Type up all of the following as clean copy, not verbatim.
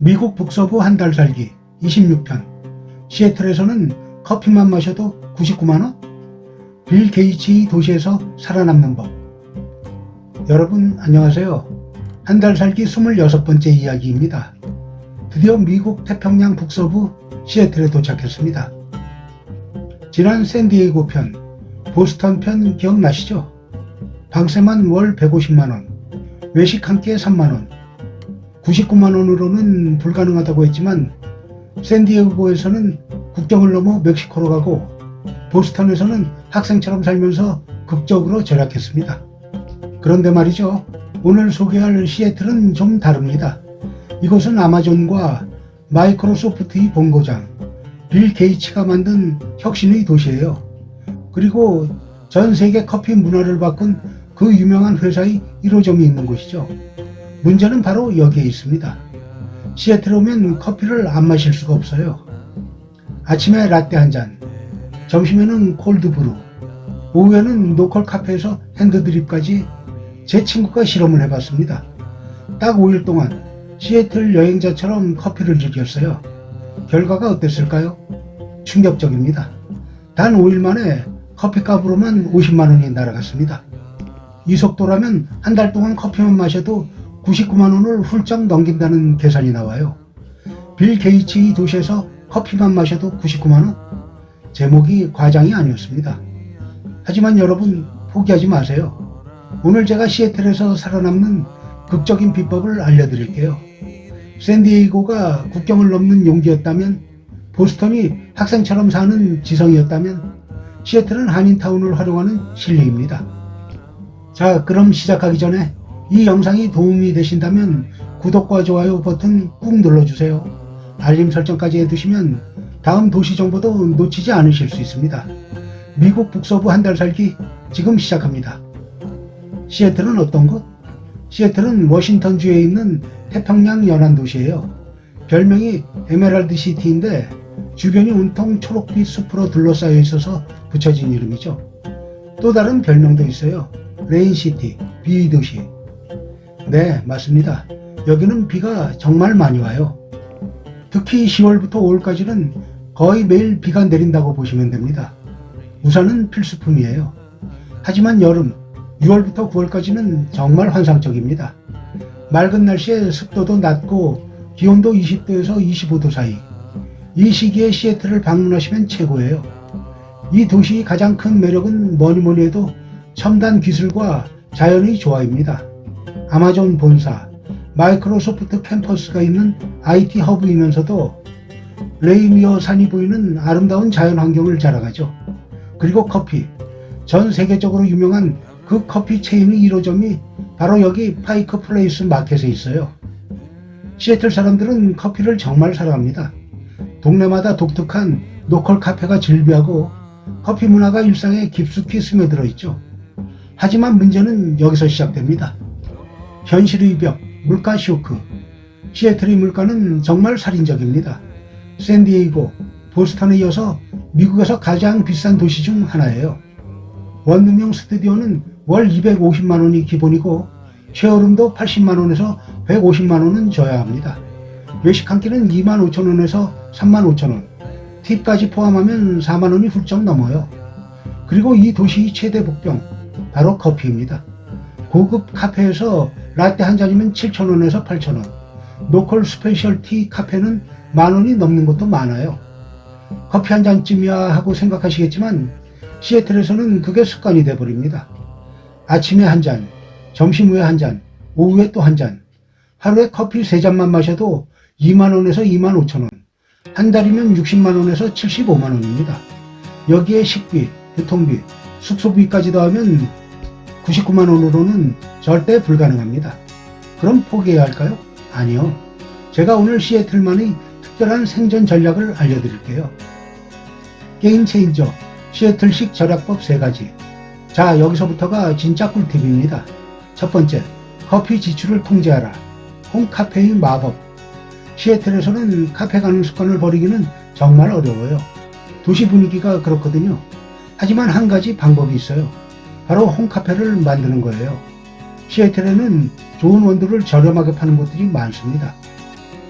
미국 북서부 한 달 살기 26편. 시애틀에서는 커피만 마셔도 99만원? 빌 게이츠의 도시에서 살아남는 법. 여러분 안녕하세요. 한 달 살기 26번째 이야기입니다. 드디어 미국 태평양 북서부 시애틀에 도착했습니다. 지난 샌디에이고 편, 보스턴 편 기억나시죠? 방세만 월 150만원, 외식 한 끼에 3만원, 99만원으로는 불가능하다고 했지만 샌디에이고에서는 국경을 넘어 멕시코로 가고 보스턴에서는 학생처럼 살면서 극적으로 절약했습니다. 그런데 말이죠. 오늘 소개할 시애틀은 좀 다릅니다. 이곳은 아마존과 마이크로소프트의 본고장, 빌 게이츠가 만든 혁신의 도시예요. 그리고 전 세계 커피 문화를 바꾼 그 유명한 회사의 1호점이 있는 곳이죠. 문제는 바로 여기에 있습니다. 시애틀에 오면 커피를 안 마실 수가 없어요. 아침에 라떼 한 잔, 점심에는 콜드브루, 오후에는 로컬 카페에서 핸드드립까지 제 친구가 실험을 해봤습니다. 딱 5일 동안 시애틀 여행자처럼 커피를 즐겼어요. 결과가 어땠을까요? 충격적입니다. 단 5일 만에 커피값으로만 50만원이 날아갔습니다. 이 속도라면 한 달 동안 커피만 마셔도 99만원을 훌쩍 넘긴다는 계산이 나와요. 빌 게이츠의 도시에서 커피만 마셔도 99만원? 제목이 과장이 아니었습니다. 하지만 여러분 포기하지 마세요. 오늘 제가 시애틀에서 살아남는 극적인 비법을 알려드릴게요. 샌디에이고가 국경을 넘는 용기였다면, 보스턴이 학생처럼 사는 지성이었다면, 시애틀은 한인타운을 활용하는 실리입니다. 자, 그럼 시작하기 전에 이 영상이 도움이 되신다면 구독과 좋아요 버튼 꾹 눌러주세요. 알림 설정까지 해두시면 다음 도시 정보도 놓치지 않으실 수 있습니다. 미국 북서부 한 달 살기 지금 시작합니다. 시애틀은 어떤 곳? 시애틀은 워싱턴주에 있는 태평양 연안 도시예요. 별명이 에메랄드 시티인데 주변이 온통 초록빛 숲으로 둘러싸여 있어서 붙여진 이름이죠. 또 다른 별명도 있어요. 레인시티, 비 도시. 네, 맞습니다. 여기는 비가 정말 많이 와요. 특히 10월부터 5월까지는 거의 매일 비가 내린다고 보시면 됩니다. 우산은 필수품이에요. 하지만 여름, 6월부터 9월까지는 정말 환상적입니다. 맑은 날씨에 습도도 낮고 기온도 20도에서 25도 사이. 이 시기에 시애틀을 방문하시면 최고예요. 이 도시의 가장 큰 매력은 뭐니 해도 첨단 기술과 자연의 조화입니다. 아마존 본사, 마이크로소프트 캠퍼스가 있는 IT 허브이면서도 레이미어 산이 보이는 아름다운 자연 환경을 자랑하죠. 그리고 커피, 전 세계적으로 유명한 그 커피 체인의 1호점이 바로 여기 파이크 플레이스 마켓에 있어요. 시애틀 사람들은 커피를 정말 사랑합니다. 동네마다 독특한 로컬 카페가 즐비하고 커피 문화가 일상에 깊숙이 스며들어 있죠. 하지만 문제는 여기서 시작됩니다. 현실의 벽, 물가 쇼크. 시애틀의 물가는 정말 살인적입니다. 샌디에이고, 보스턴에 이어서 미국에서 가장 비싼 도시 중 하나예요. 원룸형 스튜디오는 월 250만원이 기본이고 쉐어룸도 80만원에서 150만원은 줘야 합니다. 외식 한 끼는 25,000원에서 35,000원, 팁까지 포함하면 4만원이 훌쩍 넘어요. 그리고 이 도시의 최대 복병, 바로 커피입니다. 고급 카페에서 라떼 한 잔이면 7,000원에서 8,000원, 로컬 스페셜티 카페는 만원이 넘는 것도 많아요. 커피 한 잔쯤이야 하고 생각하시겠지만 시애틀에서는 그게 습관이 돼버립니다. 아침에 한 잔, 점심 후에 한 잔, 오후에 또 한 잔. 하루에 커피 3잔만 마셔도 2만원에서 25,000원, 한 달이면 60만원에서 75만원입니다. 여기에 식비, 교통비, 숙소비까지 더하면 99만원으로는 절대 불가능합니다. 그럼 포기해야 할까요? 아니요. 제가 오늘 시애틀만의 특별한 생존 전략을 알려드릴게요. 게임 체인저, 시애틀식 절약법 3가지. 자, 여기서부터가 진짜 꿀팁입니다. 첫 번째, 커피 지출을 통제하라. 홈카페의 마법. 시애틀에서는 카페 가는 습관을 버리기는 정말 어려워요. 도시 분위기가 그렇거든요. 하지만 한 가지 방법이 있어요. 바로 홈카페를 만드는 거예요. 시애틀에는 좋은 원두를 저렴하게 파는 곳들이 많습니다.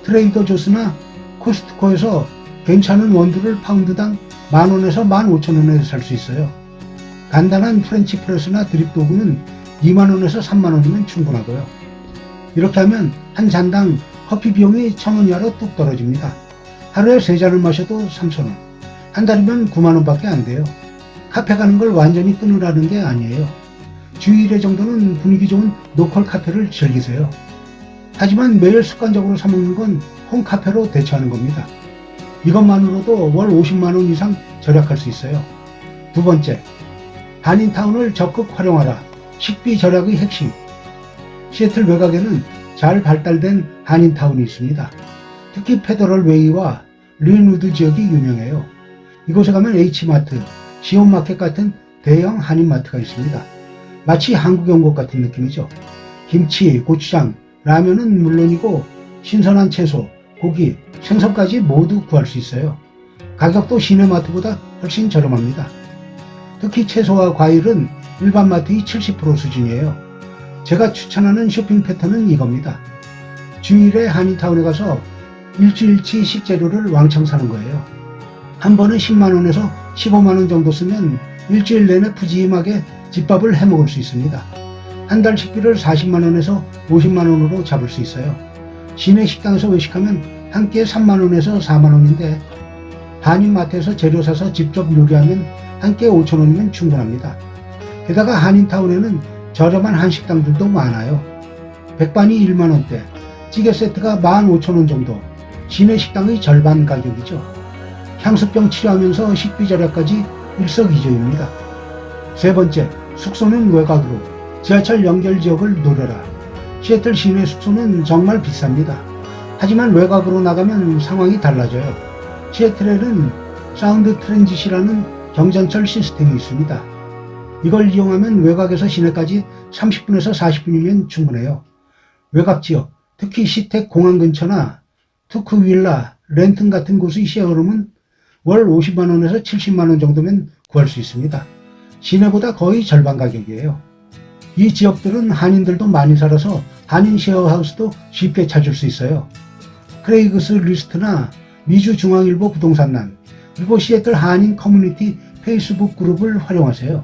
트레이더 조스나 코스트코에서 괜찮은 원두를 파운드당 10,000원에서 15,000원에 살 수 있어요. 간단한 프렌치 프레스나 드립 도구는 20,000원에서 30,000원이면 충분하고요. 이렇게 하면 한 잔당 커피 비용이 1,000원 이하로 뚝 떨어집니다. 하루에 3잔을 마셔도 3,000원. 한 달이면 90,000원밖에 안 돼요. 카페 가는 걸 완전히 끊으라는 게 아니에요. 주 1회 정도는 분위기 좋은 로컬 카페를 즐기세요. 하지만 매일 습관적으로 사 먹는 건 홈카페로 대처하는 겁니다. 이것만으로도 월 50만 원 이상 절약할 수 있어요. 두 번째, 한인타운을 적극 활용하라. 식비 절약의 핵심. 시애틀 외곽에는 잘 발달된 한인타운이 있습니다. 특히 페더럴 웨이와 린우드 지역이 유명해요. 이곳에 가면 H마트, 시온마켓 같은 대형 한인마트가 있습니다. 마치 한국에 온 것 같은 느낌이죠. 김치, 고추장, 라면은 물론이고 신선한 채소, 고기, 생선까지 모두 구할 수 있어요. 가격도 시내마트보다 훨씬 저렴합니다. 특히 채소와 과일은 일반 마트의 70% 수준이에요. 제가 추천하는 쇼핑 패턴은 이겁니다. 주일에 한인타운에 가서 일주일치 식재료를 왕창 사는 거예요. 한 번은 10만원에서 15만원 정도 쓰면 일주일 내내 푸짐하게 집밥을 해 먹을 수 있습니다. 한 달 식비를 40만원에서 50만원으로 잡을 수 있어요. 시내 식당에서 외식하면 한 끼에 3만원에서 4만원인데 한인마트에서 재료 사서 직접 요리하면 한 끼에 5천원이면 충분합니다. 게다가 한인타운에는 저렴한 한식당들도 많아요. 백반이 1만원대, 찌개 세트가 15,000원 정도, 시내 식당의 절반 가격이죠. 향수병 치료하면서 식비 절약까지 일석이조입니다. 세 번째, 숙소는 외곽으로, 지하철 연결 지역을 노려라. 시애틀 시내 숙소는 정말 비쌉니다. 하지만 외곽으로 나가면 상황이 달라져요. 시애틀에는 사운드 트랜짓이라는 경전철 시스템이 있습니다. 이걸 이용하면 외곽에서 시내까지 30분에서 40분이면 충분해요. 외곽 지역, 특히 시택 공항 근처나 투크 윌라, 렌튼 같은 곳의 쉐어룸은 월 50만원에서 70만원 정도면 구할 수 있습니다. 시내보다 거의 절반 가격이에요. 이 지역들은 한인들도 많이 살아서 한인 쉐어하우스도 쉽게 찾을 수 있어요. 크레이그스 리스트나 미주 중앙일보 부동산난, 그리고 시애틀 한인 커뮤니티 페이스북 그룹을 활용하세요.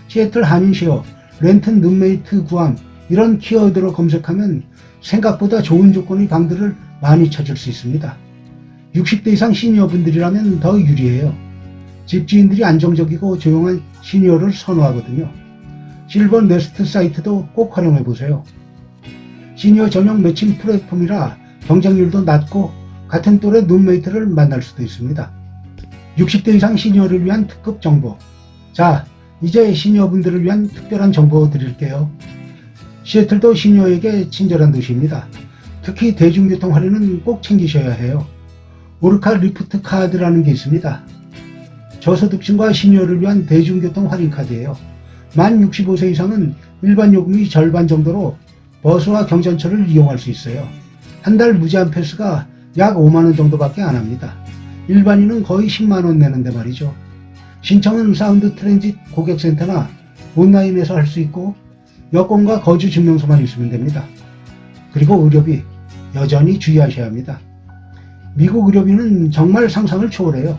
시애틀 한인 쉐어, 렌튼 룸메이트 구함 이런 키워드로 검색하면 생각보다 좋은 조건의 방들을 많이 찾을 수 있습니다. 60대 이상 시니어분들이라면 더 유리해요. 집주인들이 안정적이고 조용한 시니어를 선호하거든요. 실버 네스트 사이트도 꼭 활용해보세요. 시니어 전용 매칭 플랫폼이라 경쟁률도 낮고 같은 또래 룸메이트를 만날 수도 있습니다. 60대 이상 시니어를 위한 특급 정보. 자, 이제 시니어분들을 위한 특별한 정보 드릴게요. 시애틀도 시니어에게 친절한 도시입니다. 특히 대중교통 할인은 꼭 챙기셔야 해요. 오르카 리프트 카드라는 게 있습니다. 저소득층과 시니어를 위한 대중교통 할인 카드예요. 만 65세 이상은 일반 요금의 절반 정도로 버스와 경전철을 이용할 수 있어요. 한 달 무제한 패스가 약 5만원 정도밖에 안 합니다. 일반인은 거의 10만원 내는데 말이죠. 신청은 사운드 트랜짓 고객센터나 온라인에서 할 수 있고 여권과 거주 증명서만 있으면 됩니다. 그리고 의료비 여전히 주의하셔야 합니다. 미국 의료비는 정말 상상을 초월해요.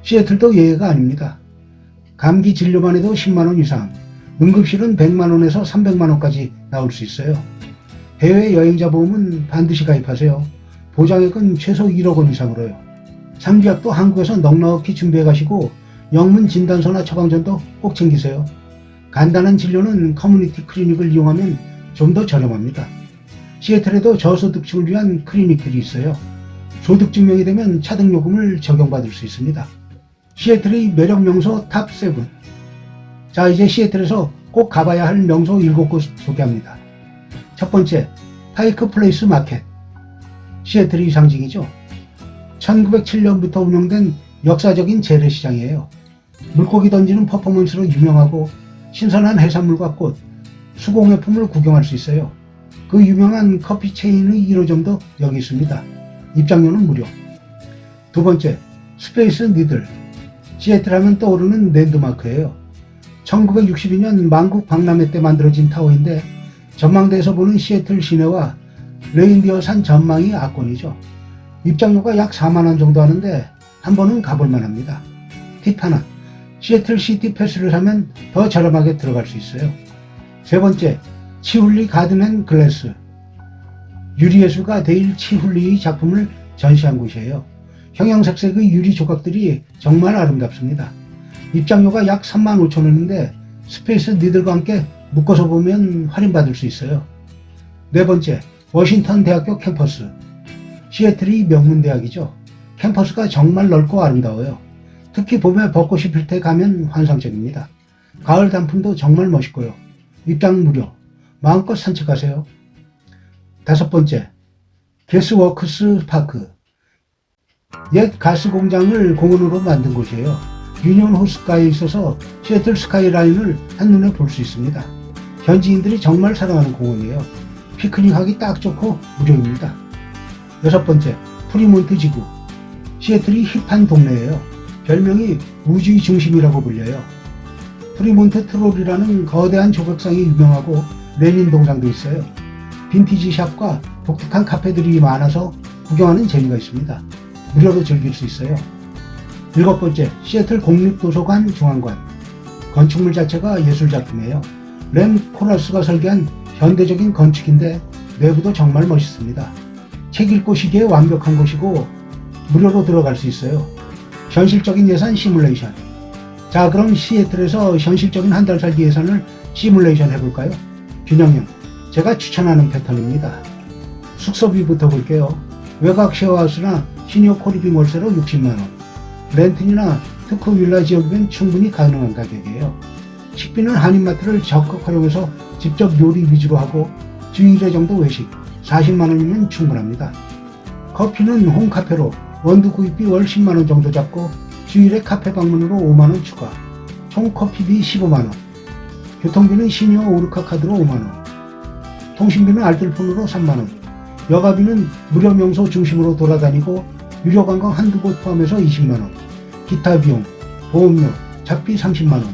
시애틀도 예외가 아닙니다. 감기 진료만 해도 10만원 이상, 응급실은 100만원에서 300만원까지 나올 수 있어요. 해외 여행자 보험은 반드시 가입하세요. 보장액은 최소 1억 원 이상으로요. 상비약도 한국에서 넉넉히 준비해 가시고 영문 진단서나 처방전도 꼭 챙기세요. 간단한 진료는 커뮤니티 클리닉을 이용하면 좀 더 저렴합니다. 시애틀에도 저소득층을 위한 클리닉들이 있어요. 소득증명이 되면 차등요금을 적용받을 수 있습니다. 시애틀의 매력 명소 탑 7. 자, 이제 시애틀에서 꼭 가봐야 할 명소 7곳 소개합니다. 첫 번째, 파이크 플레이스 마켓. 시애틀의 상징이죠. 1907년부터 운영된 역사적인 재래시장이에요. 물고기 던지는 퍼포먼스로 유명하고 신선한 해산물과 꽃, 수공예품을 구경할 수 있어요. 그 유명한 커피 체인의 1호점도 여기 있습니다. 입장료는 무료. 두 번째, 스페이스 니들. 시애틀 하면 떠오르는 랜드마크예요. 1962년 만국 박람회 때 만들어진 타워인데 전망대에서 보는 시애틀 시내와 레인디어 산 전망이 압권이죠. 입장료가 약 4만원 정도 하는데 한 번은 가볼만 합니다. 팁 하나, 시애틀 시티 패스를 사면 더 저렴하게 들어갈 수 있어요. 세 번째, 치훌리 가든 앤 글래스. 유리예술가 데일 치훌리의 작품을 전시한 곳이에요. 형형색색의 유리 조각들이 정말 아름답습니다. 입장료가 약 35,000원인데 스페이스 니들과 함께 묶어서 보면 할인받을 수 있어요. 네 번째, 워싱턴 대학교 캠퍼스. 시애틀이 명문대학이죠. 캠퍼스가 정말 넓고 아름다워요. 특히 봄에 벚꽃이 필 때 가면 환상적입니다. 가을 단풍도 정말 멋있고요. 입장 무료. 마음껏 산책하세요. 다섯 번째, 게스워크스 파크. 옛 가스 공장을 공원으로 만든 곳이에요. 유니온 호스가에 있어서 시애틀 스카이라인을 한눈에 볼 수 있습니다. 현지인들이 정말 사랑하는 공원이에요. 피크닉하기 딱 좋고 무료입니다. 여섯 번째, 프리몬트 지구. 시애틀이 힙한 동네예요. 별명이 우주의 중심이라고 불려요. 프리몬트 트롤이라는 거대한 조각상이 유명하고 레닌 동상도 있어요. 빈티지 샵과 독특한 카페들이 많아서 구경하는 재미가 있습니다. 무료로 즐길 수 있어요. 일곱 번째, 시애틀 공립도서관 중앙관. 건축물 자체가 예술작품이에요. 램 코라스가 설계한 현대적인 건축인데 내부도 정말 멋있습니다. 책 읽고 시기에 완벽한 곳이고 무료로 들어갈 수 있어요. 현실적인 예산 시뮬레이션. 자, 그럼 시애틀에서 현실적인 한 달 살기 예산을 시뮬레이션 해볼까요? 균형형, 제가 추천하는 패턴입니다. 숙소비부터 볼게요. 외곽 쉐어하우스나 시니어 코리빙 월세로 60만원, 렌튼이나 특허 윌라 지역이면 충분히 가능한 가격이에요. 식비는 한인마트를 적극 활용해서 직접 요리 위주로 하고 주 1회 정도 외식, 40만원이면 충분합니다. 커피는 홈카페로 원두 구입비 월 10만원 정도 잡고 주일에 카페 방문으로 5만원 추가, 총 커피비 15만원, 교통비는 시니어 오르카 카드로 5만원, 통신비는 알뜰폰으로 3만원, 여가비는 무료 명소 중심으로 돌아다니고 유료 관광 한두 곳 포함해서 20만원, 기타 비용, 보험료, 잡비 30만원,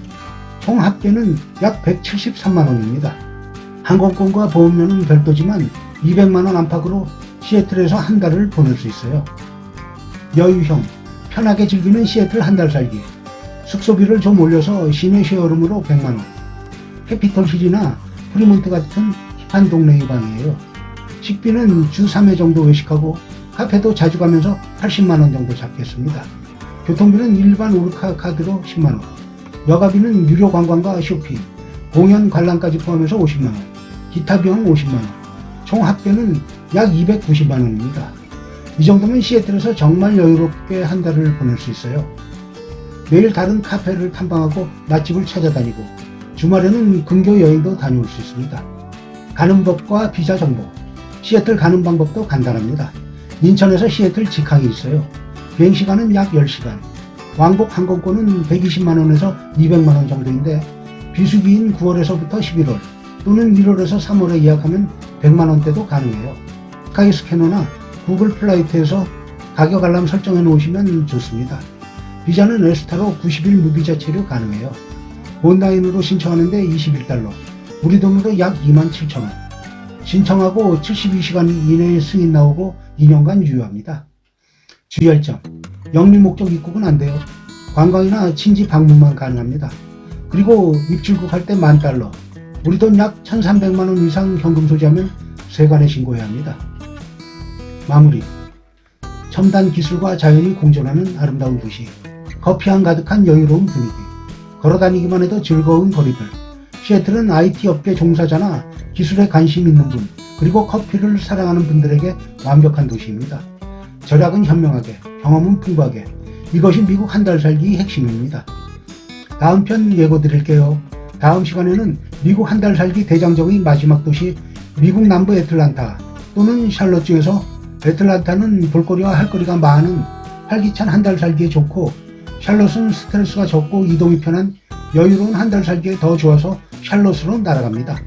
총 합계는 약 173만원입니다. 항공권과 보험료는 별도지만 200만원 안팎으로 시애틀에서 한 달을 보낼 수 있어요. 여유형, 편하게 즐기는 시애틀 한 달 살기. 숙소비를 좀 올려서 시내 쉐어룸으로 100만원. 캐피털힐이나 프리몬트 같은 힙한 동네의 방이에요. 식비는 주 3회 정도 외식하고 카페도 자주 가면서 80만원 정도 잡겠습니다. 교통비는 일반 오르카 카드로 10만원. 여가비는 유료 관광과 쇼핑, 공연 관람까지 포함해서 50만원. 기타 비용 50만원. 총 합계는 약 290만원입니다. 이 정도면 시애틀에서 정말 여유롭게 한 달을 보낼 수 있어요. 매일 다른 카페를 탐방하고 맛집을 찾아다니고 주말에는 근교 여행도 다녀올 수 있습니다. 가는 법과 비자 정보. 시애틀 가는 방법도 간단합니다. 인천에서 시애틀 직항이 있어요. 비행시간은 약 10시간. 왕복 항공권은 120만원에서 200만원 정도인데 비수기인 9월에서부터 11월 또는 1월에서 3월에 예약하면 100만원대도 가능해요. 스카이스캐너나 구글 플라이트에서 가격 알람 설정해 놓으시면 좋습니다. 비자는 에스타로 90일 무비자 체류 가능해요. 온라인으로 신청하는데 21달러, 우리 돈으로 약 27,000원. 신청하고 72시간 이내에 승인 나오고 2년간 유효합니다. 주의할 점, 영리 목적 입국은 안 돼요. 관광이나 친지 방문만 가능합니다. 그리고 입출국할 때 $10,000, 우리 돈 약 1,300만원 이상 현금 소지하면 세관에 신고해야 합니다. 마무리. 첨단 기술과 자연이 공존하는 아름다운 도시. 커피향 가득한 여유로운 분위기. 걸어다니기만 해도 즐거운 거리들. 시애틀은 IT 업계 종사자나 기술에 관심 있는 분, 그리고 커피를 사랑하는 분들에게 완벽한 도시입니다. 절약은 현명하게, 경험은 풍부하게. 이것이 미국 한 달 살기의 핵심입니다. 다음 편 예고 드릴게요. 다음 시간에는 미국 한 달 살기 대장정의 마지막 도시 미국 남부 애틀란타 또는 샬럿 중에서 애틀란타는 볼거리와 할 거리가 많은 활기찬 한 달 살기에 좋고 샬럿은 스트레스가 적고 이동이 편한 여유로운 한 달 살기에 더 좋아서 샬럿으로 날아갑니다.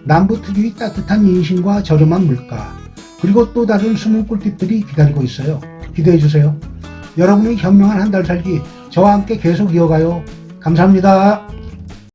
남부 특유의 따뜻한 인심과 저렴한 물가 그리고 또 다른 숨은 꿀팁들이 기다리고 있어요. 기대해주세요. 여러분의 현명한 한 달 살기 저와 함께 계속 이어가요. 감사합니다.